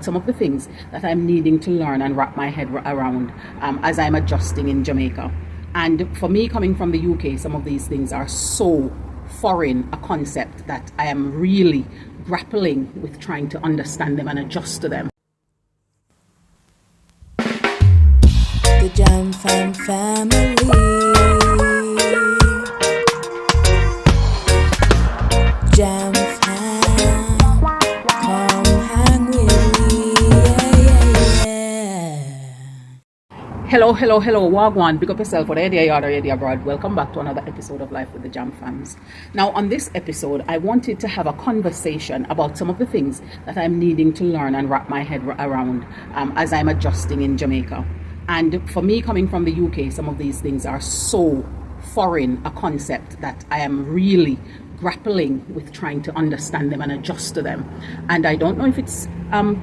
about some of the things that I'm needing to learn and wrap my head around as I'm adjusting in Jamaica. And for me, coming from the UK, some of these things are so foreign a concept that I am really grappling with trying to understand them and adjust to them. The Jam Fam family. Jam Fam, come hang with me. Yeah. Hello, Wagwan, big up yourself for the idea yard or idea abroad. Welcome back to another episode of Life with the Jam Fams. Now, on this episode, I wanted to have a conversation about some of the things that I'm needing to learn and wrap my head around as I'm adjusting in Jamaica. And for me, coming from the UK, some of these things are so foreign a concept that I am really grappling with trying to understand them and adjust to them. And I don't know if it's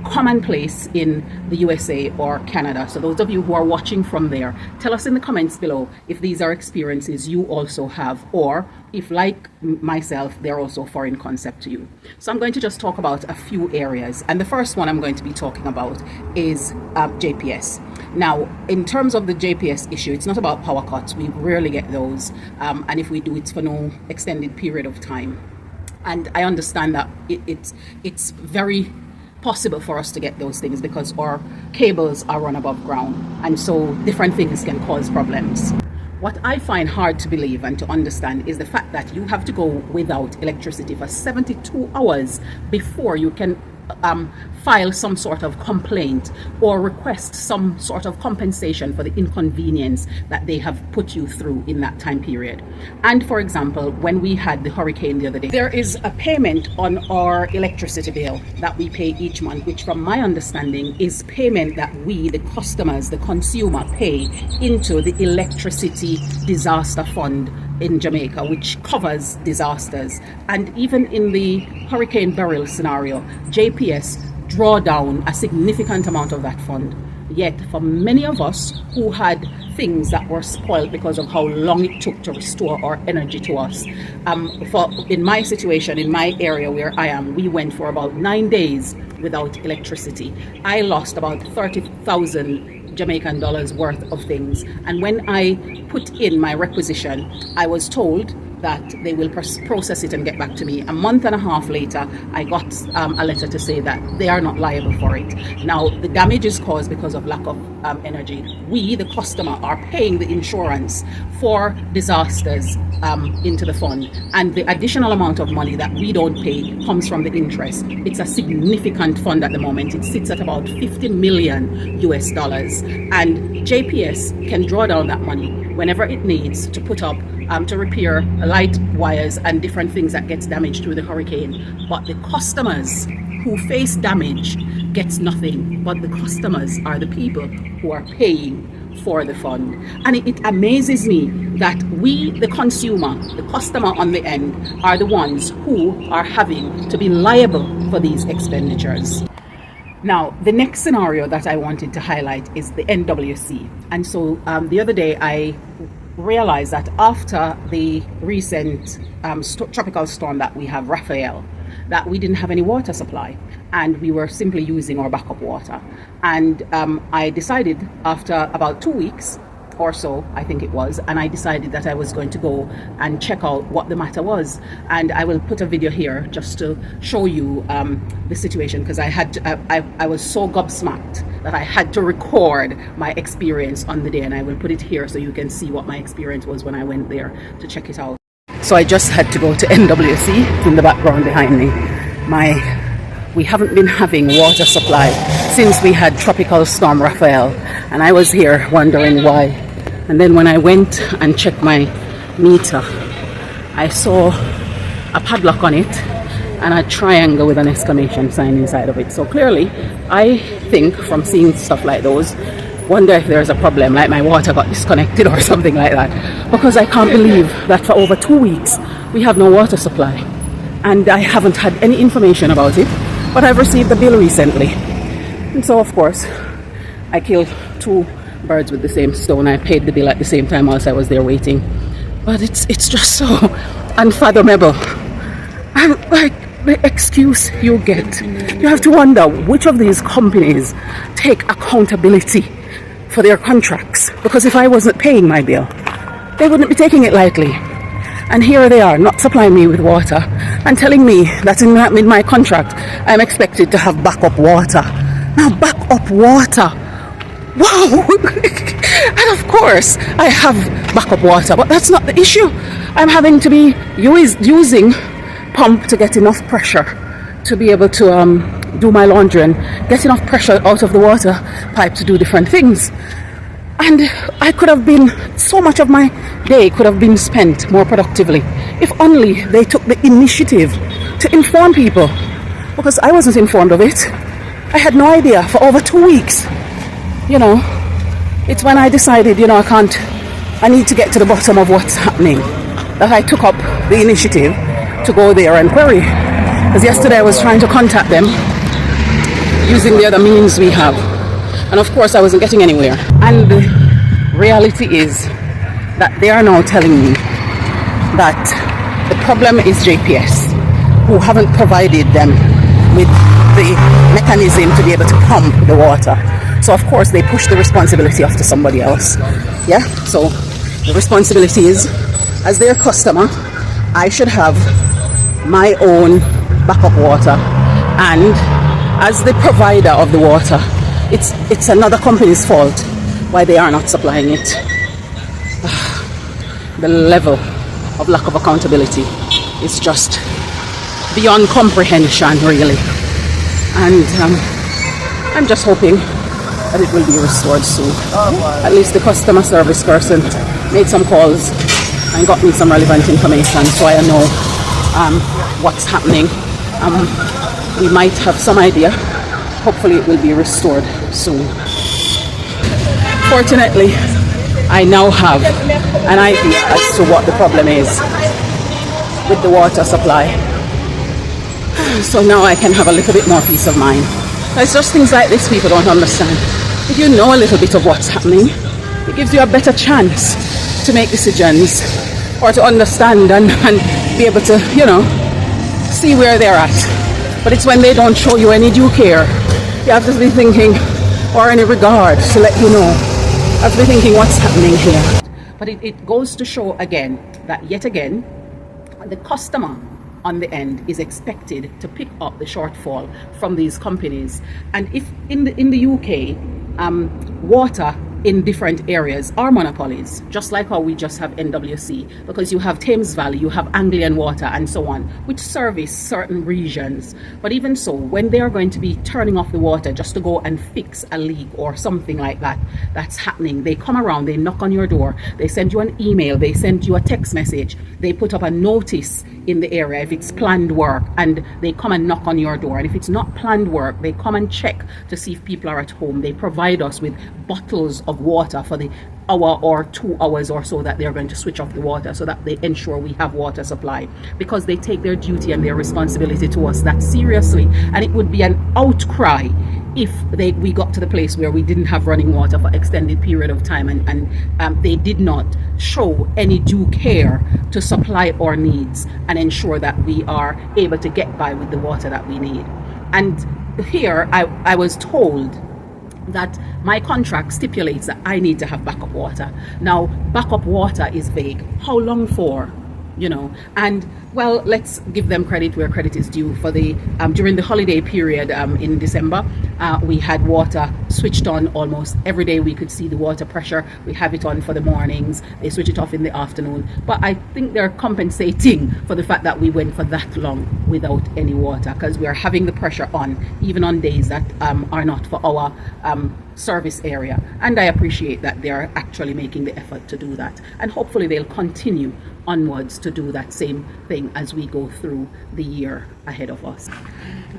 commonplace in the USA or Canada. So those of you who are watching from there, tell us in the comments below if these are experiences you also have, or if, like myself, they're also a foreign concept to you. So I'm going to just talk about a few areas. And the first one I'm going to be talking about is JPS. Now, in terms of the JPS issue, it's not about power cuts. We rarely get those. And if we do, it's for no extended period of time. And I understand that it's very possible for us to get those things because our cables are run above ground. And so different things can cause problems. What I find hard to believe and to understand is the fact that you have to go without electricity for 72 hours before you can file some sort of complaint or request some sort of compensation for the inconvenience that they have put you through in that time period. And for example, when we had the hurricane the other day, there is a payment on our electricity bill that we pay each month, which from my understanding is payment that we, the customers, the consumer, pay into the electricity disaster fund in Jamaica, which covers disasters. And even in the Hurricane Beryl scenario, JPS draw down a significant amount of that fund. Yet for many of us who had things that were spoiled because of how long it took to restore our energy to us, in my situation, in my area where I am, we went for about 9 days without electricity. I lost about 30,000 Jamaican dollars worth of things. And when I put in my requisition, I was told that they will process it and get back to me. A month and a half later, I got a letter to say that they are not liable for it. Now, the damage is caused because of lack of energy. We, the customer, are paying the insurance for disasters into the fund. And the additional amount of money that we don't pay comes from the interest. It's a significant fund at the moment. It sits at about 50 million US dollars. And JPS can draw down that money whenever it needs to put up to repair light wires and different things that gets damaged through the hurricane. But the customers who face damage gets nothing. But the customers are the people who are paying for the fund. And it amazes me that we, the consumer, the customer on the end, are the ones who are having to be liable for these expenditures. Now, the next scenario that I wanted to highlight is the NWC. And so the other day I realized that after the recent tropical storm that we have, Raphael, that we didn't have any water supply and we were simply using our backup water. And I decided after about 2 weeks or so, I think it was, and I decided that I was going to go and check out what the matter was. And I will put a video here just to show you the situation, because I was so gobsmacked that I had to record my experience on the day, and I will put it here so you can see what my experience was when I went there to check it out. So I just had to go to NWC in the background behind me. We haven't been having water supply since we had Tropical Storm Raphael, and I was here wondering why. And then when I went and checked my meter, I saw a padlock on it and a triangle with an exclamation sign inside of it. So clearly, I think from seeing stuff like those, wonder if there's a problem, like my water got disconnected or something like that. Because I can't believe that for over 2 weeks, we have no water supply. And I haven't had any information about it, but I've received the bill recently. And so, of course, I killed 2 birds with the same stone. I paid the bill at the same time whilst I was there waiting. But it's just so unfathomable. And like, the excuse you get. You have to wonder which of these companies take accountability for their contracts. Because if I wasn't paying my bill, they wouldn't be taking it lightly. And here they are, not supplying me with water and telling me that in my contract, I'm expected to have backup water. Now, backup water. Wow! And of course, I have backup water, but that's not the issue. I'm having to be using pump to get enough pressure to be able to do my laundry and get enough pressure out of the water pipe to do different things. And I could have been, so much of my day could have been spent more productively if only they took the initiative to inform people, because I wasn't informed of it. I had no idea for over 2 weeks. It's when I decided, I need to get to the bottom of what's happening, that I took up the initiative to go there and query. Because yesterday I was trying to contact them using the other means we have. And of course I wasn't getting anywhere. And the reality is that they are now telling me that the problem is JPS, who haven't provided them with the mechanism to be able to pump the water. So of course they push the responsibility off to somebody else. Yeah, so the responsibility is, as their customer, I should have my own backup water, and as the provider of the water, it's another company's fault why they are not supplying it. The level of lack of accountability is just beyond comprehension, really. And I'm just hoping that it will be restored soon. At least the customer service person made some calls and got me some relevant information, so I know what's happening. We might have some idea. Hopefully it will be restored soon. Fortunately, I now have an idea as to what the problem is with the water supply. So now I can have a little bit more peace of mind. It's just things like this people don't understand. If you know a little bit of what's happening, it gives you a better chance to make decisions or to understand and be able to, see where they're at. But it's when they don't show you any due care. You have to be thinking, or any regard to let you know. You have to be thinking what's happening here. But it goes to show again that yet again, the customer on the end is expected to pick up the shortfall from these companies. And if in the UK, water in different areas are monopolies, just like how we just have NWC, because you have Thames Valley, you have Anglian Water and so on, which service certain regions. But even so, when they are going to be turning off the water just to go and fix a leak or something like that that's happening, they come around, they knock on your door, they send you an email, they send you a text message, they put up a notice in the area if it's planned work, and they come and knock on your door. And if it's not planned work, they come and check to see if people are at home. They provide us with bottles of water for the hour or 2 hours or so that they're going to switch off the water, so that they ensure we have water supply, because they take their duty and their responsibility to us that seriously. And it would be an outcry if we got to the place where we didn't have running water for extended period of time and they did not show any due care to supply our needs and ensure that we are able to get by with the water that we need. And here I was told that my contract stipulates that I need to have backup water. Now, backup water is vague. How long for? And well, let's give them credit where credit is due. For the during the holiday period in December, we had water switched on almost every day. We could see the water pressure. We have it on for the mornings. They switch it off in the afternoon. But I think they're compensating for the fact that we went for that long without any water, because we are having the pressure on even on days that are not for our service area. And I appreciate that they're actually making the effort to do that, and hopefully they'll continue onwards to do that same thing as we go through the year ahead of us.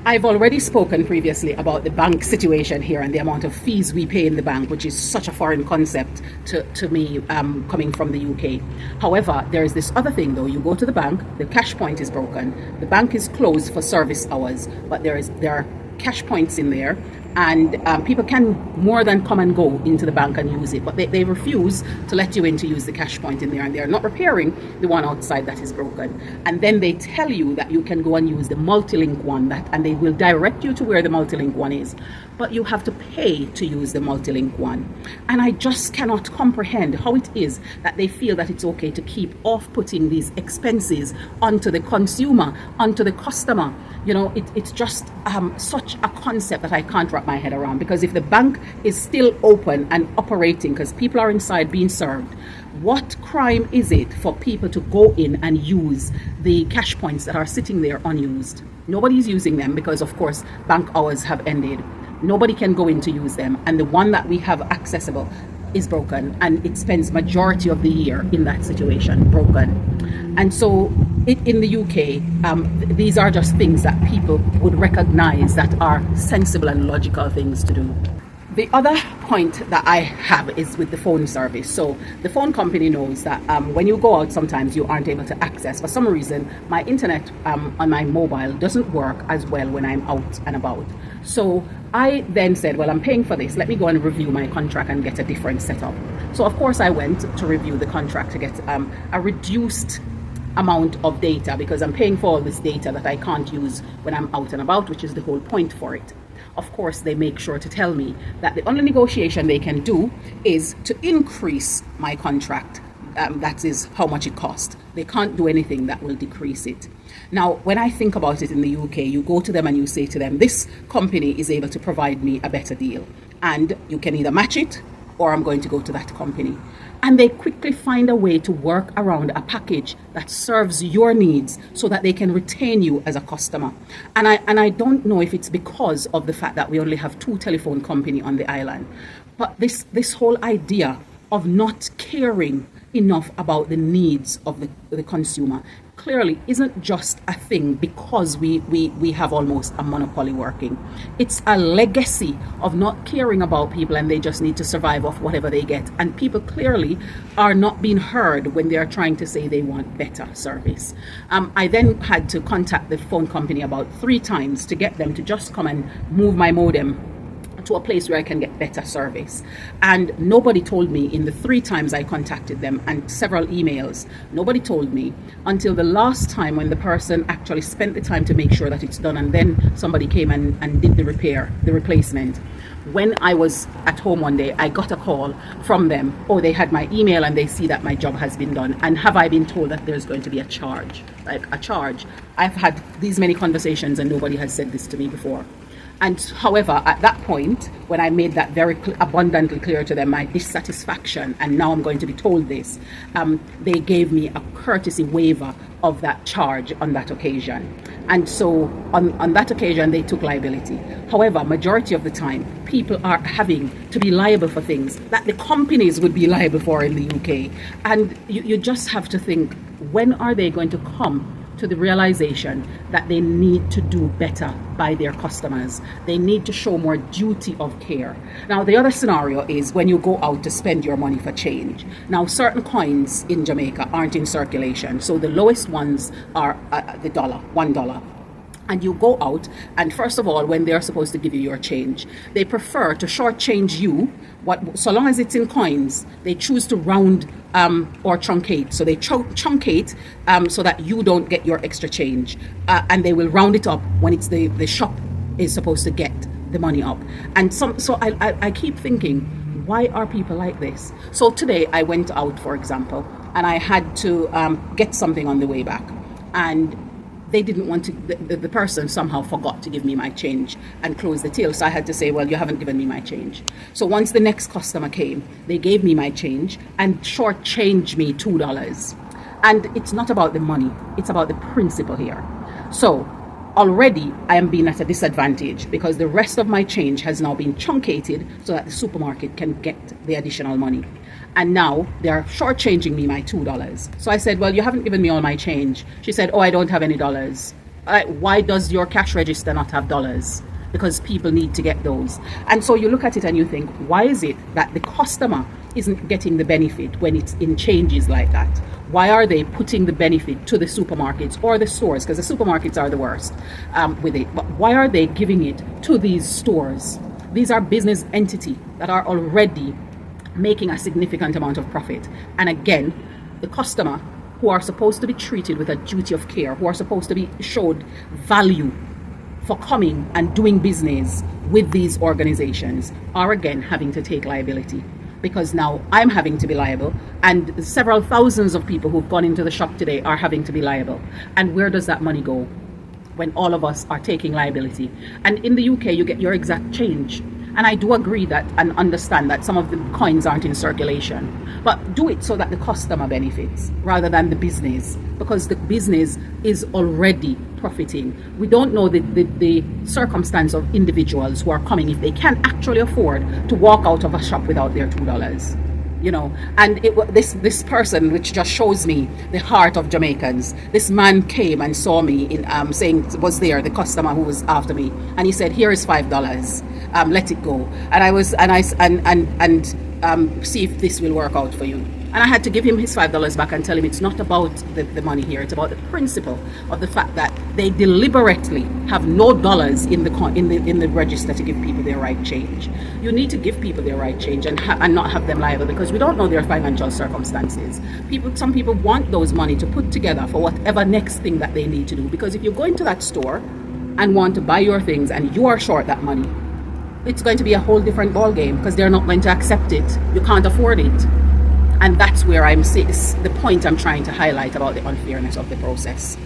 I've already spoken previously about the bank situation here and the amount of fees we pay in the bank, which is such a foreign concept to me coming from the UK. However, there is this other thing though. You go to the bank, the cash point is broken, the bank is closed for service hours, but there are cash points in there and people can more than come and go into the bank and use it, but they refuse to let you in to use the cash point in there, and they're not repairing the one outside that is broken. And then they tell you that you can go and use the multi-link one, and they will direct you to where the multi-link one is, but you have to pay to use the multi-link one. And I just cannot comprehend how it is that they feel that it's okay to keep off-putting these expenses onto the consumer, onto the customer. You know, it's just such a concept that I can't wrap my head around, because if the bank is still open and operating because people are inside being served, what crime is it for people to go in and use the cash points that are sitting there unused? Nobody's using them because, of course, bank hours have ended. Nobody can go in to use them, and the one that we have accessible is broken, and it spends majority of the year in that situation, broken. And so in the UK, these are just things that people would recognize that are sensible and logical things to do. The other point that I have is with the phone service. So the phone company knows that when you go out, sometimes you aren't able to access. For some reason, my internet on my mobile doesn't work as well when I'm out and about. So I then said, well, I'm paying for this. Let me go and review my contract and get a different setup. So of course I went to review the contract to get a reduced amount of data, because I'm paying for all this data that I can't use when I'm out and about, which is the whole point for it. Of course, they make sure to tell me that the only negotiation they can do is to increase my contract. That is how much it costs. They can't do anything that will decrease it. Now, when I think about it in the UK, you go to them and you say to them, this company is able to provide me a better deal, and you can either match it or I'm going to go to that company. And they quickly find a way to work around a package that serves your needs so that they can retain you as a customer. And I don't know if it's because of the fact that we only have 2 telephone companies on the island, but this whole idea of not caring enough about the needs of the consumer clearly isn't just a thing because we have almost a monopoly working. It's a legacy of not caring about people, and they just need to survive off whatever they get. And people clearly are not being heard when they are trying to say they want better service. I then had to contact the phone company about 3 times to get them to just come and move my modem to a place where I can get better service. And nobody told me in the 3 times I contacted them and several emails, nobody told me until the last time when the person actually spent the time to make sure that it's done, and then somebody came and did the replacement. When I was at home one day, I got a call from them. Oh, they had my email and they see that my job has been done. And have I been told that there's going to be a charge? Like a charge. I've had these many conversations and nobody has said this to me before. And however, at that point, when I made that very abundantly clear to them, my dissatisfaction, and now I'm going to be told this, they gave me a courtesy waiver of that charge on that occasion. And so on that occasion, they took liability. However, majority of the time, people are having to be liable for things that the companies would be liable for in the UK. And you just have to think, when are they going to come to the realization that they need to do better by their customers? They need to show more duty of care. Now, the other scenario is when you go out to spend your money for change. Now, certain coins in Jamaica aren't in circulation. So the lowest ones are the dollar, $1. And you go out, and first of all, when they're supposed to give you your change, they prefer to shortchange you. So long as it's in coins, they choose to round or truncate. So they truncate so that you don't get your extra change, and they will round it up when it's the shop is supposed to get the money up. And so I keep thinking, why are people like this? So today I went out, for example, and I had to get something on the way back, and they didn't want to, the person somehow forgot to give me my change and close the till. So I had to say, well, you haven't given me my change. So once the next customer came, they gave me my change and shortchanged me $2. And it's not about the money, it's about the principle here. So already I am being at a disadvantage because the rest of my change has now been truncated so that the supermarket can get the additional money. And now they're shortchanging me my $2. So I said, well, you haven't given me all my change. She said, oh, I don't have any dollars. Why does your cash register not have dollars? Because people need to get those. And so you look at it and you think, why is it that the customer isn't getting the benefit when it's in changes like that? Why are they putting the benefit to the supermarkets or the stores? Because the supermarkets are the worst with it. But why are they giving it to these stores? These are business entities that are already making a significant amount of profit. And again, the customer, who are supposed to be treated with a duty of care, who are supposed to be showed value for coming and doing business with these organizations, are again having to take liability, because now I'm having to be liable, and several thousands of people who've gone into the shop today are having to be liable. And where does that money go when all of us are taking liability? And in the UK, you get your exact change. And I do agree that and understand that some of the coins aren't in circulation, but do it so that the customer benefits rather than the business, because the business is already profiting. We don't know the circumstance of individuals who are coming, if they can actually afford to walk out of a shop without their $2. You know, and this person, which just shows me the heart of Jamaicans. This man came and saw me in saying, was there the customer who was after me, and he said, "Here is $5. Let it go." And I was see if this will work out for you. And I had to give him his $5 back and tell him it's not about the money here. It's about the principle of the fact that they deliberately have no dollars in the register to give people their right change. You need to give people their right change and not have them liable, because we don't know their financial circumstances. Some people want those money to put together for whatever next thing that they need to do. Because if you go into that store and want to buy your things and you are short that money, it's going to be a whole different ball game, because they're not going to accept it. You can't afford it. And that's where the point I'm trying to highlight about the unfairness of the process.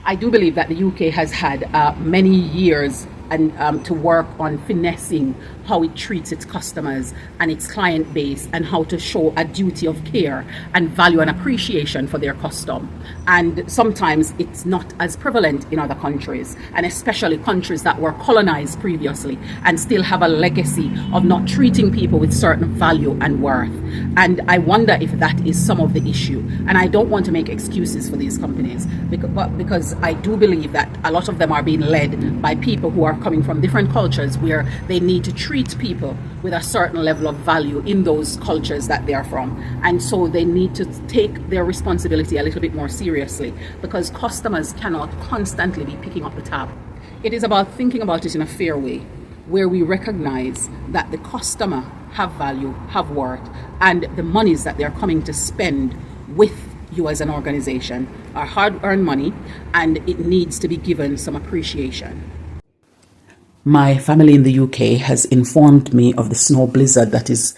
I do believe that the UK has had many years to work on finessing how it treats its customers and its client base, and how to show a duty of care and value and appreciation for their custom. And sometimes it's not as prevalent in other countries, and especially countries that were colonized previously and still have a legacy of not treating people with certain value and worth. And I wonder if that is some of the issue. And I don't want to make excuses for these companies, because I do believe that a lot of them are being led by people who are coming from different cultures, where they need to treat people with a certain level of value in those cultures that they are from. And so they need to take their responsibility a little bit more seriously, because customers cannot constantly be picking up the tab. It is about thinking about it in a fair way, where we recognize that the customer have value, have worth, and the monies that they're coming to spend with you as an organization are hard-earned money, and it needs to be given some appreciation. My family in the UK has informed me of the snow blizzard that is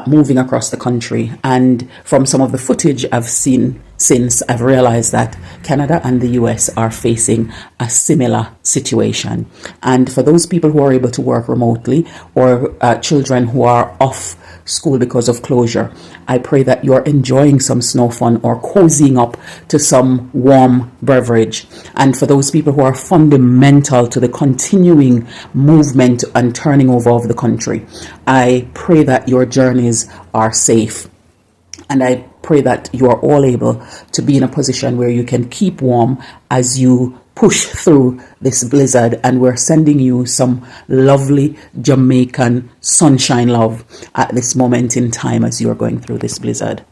moving across the country, and from some of the footage I've seen since, I've realized that Canada and the US are facing a similar situation. And for those people who are able to work remotely, or children who are off school because of closure, I pray that you're enjoying some snow fun or cozying up to some warm beverage. And for those people who are fundamental to the continuing movement and turning over of the country, I pray that your journeys are safe. And I pray that you are all able to be in a position where you can keep warm as you push through this blizzard. And we're sending you some lovely Jamaican sunshine love at this moment in time as you're going through this blizzard.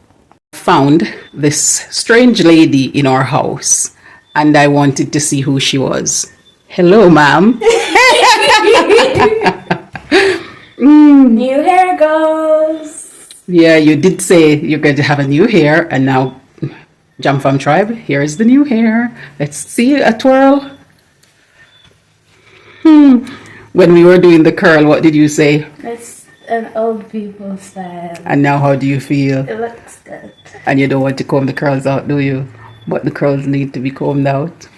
Found this strange lady in our house, and I wanted to see who she was. Hello, ma'am. New hair goes. Yeah, you did say you're going to have a new hair, and now, Jam Fam Tribe, here is the new hair. Let's see a twirl. When we were doing the curl, what did you say? It's an old people style. And now how do you feel? It looks good. And you don't want to comb the curls out, do you? But the curls need to be combed out.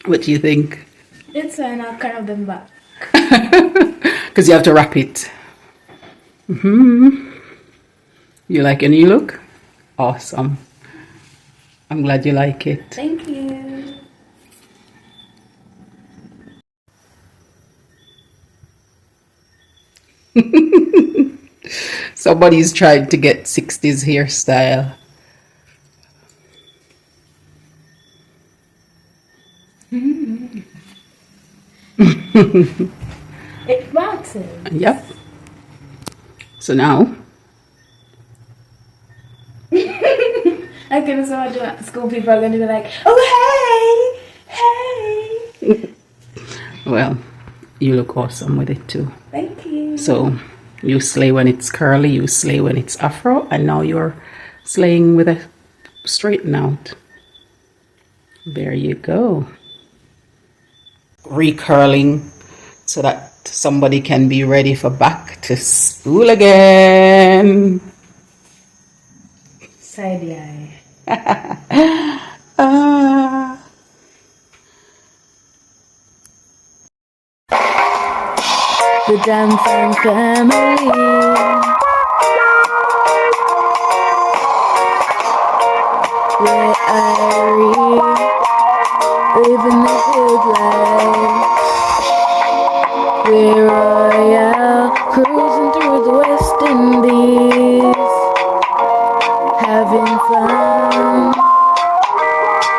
What do you think? It's fine, I'll curl them back. Because you have to wrap it. You like your new look? Awesome. I'm glad you like it. Thank you. Somebody's tried to get 60s hairstyle. It bounces. Yep. So now, I can just imagine at school people are going to be like, oh, hey, hey. well, you look awesome with it too. Thank you. So you slay when it's curly, you slay when it's afro, and now you're slaying with a straighten out. There you go. Recurling so that somebody can be ready for back to school again. Side eye. The Jam Fam family. Where Irie living the good life. We're royal, cruising through the West Indies, having fun,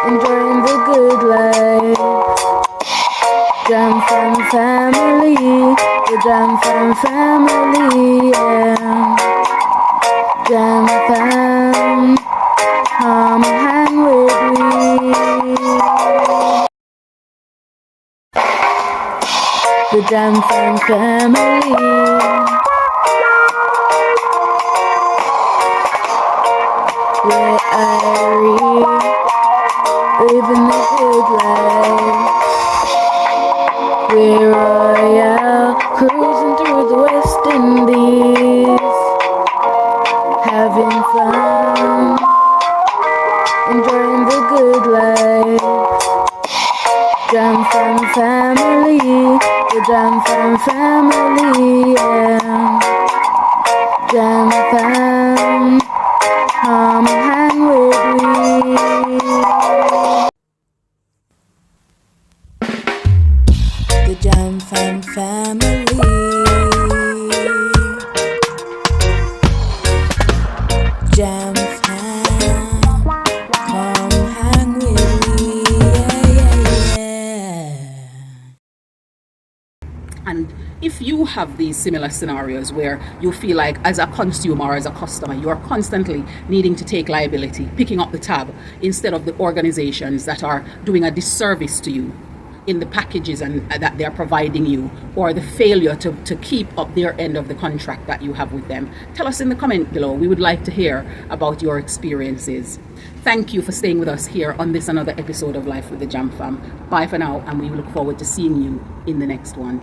enjoying the good life. Jam Fam family, the Jam Fam family, yeah. Jam Fam, come hang with me. The Jam Fam family. Where Irie living the good life. We're royal, cruising through the West Indies, having fun, enjoying the good life. Jam Fam family, the Jam Fam family, yeah. Jam Fam, come hang with me. The Jam Fam family. Jam Fam, come hang with me. Yeah. And if you have these similar scenarios where you feel like as a consumer or as a customer, you are constantly needing to take liability, picking up the tab instead of the organizations that are doing a disservice to you in the packages and that they're providing you, or the failure to keep up their end of the contract that you have with them, tell us in the comment below. We would like to hear about your experiences. Thank you for staying with us here on this another episode of Life with the Jam Fam. Bye for now, and we look forward to seeing you in the next one.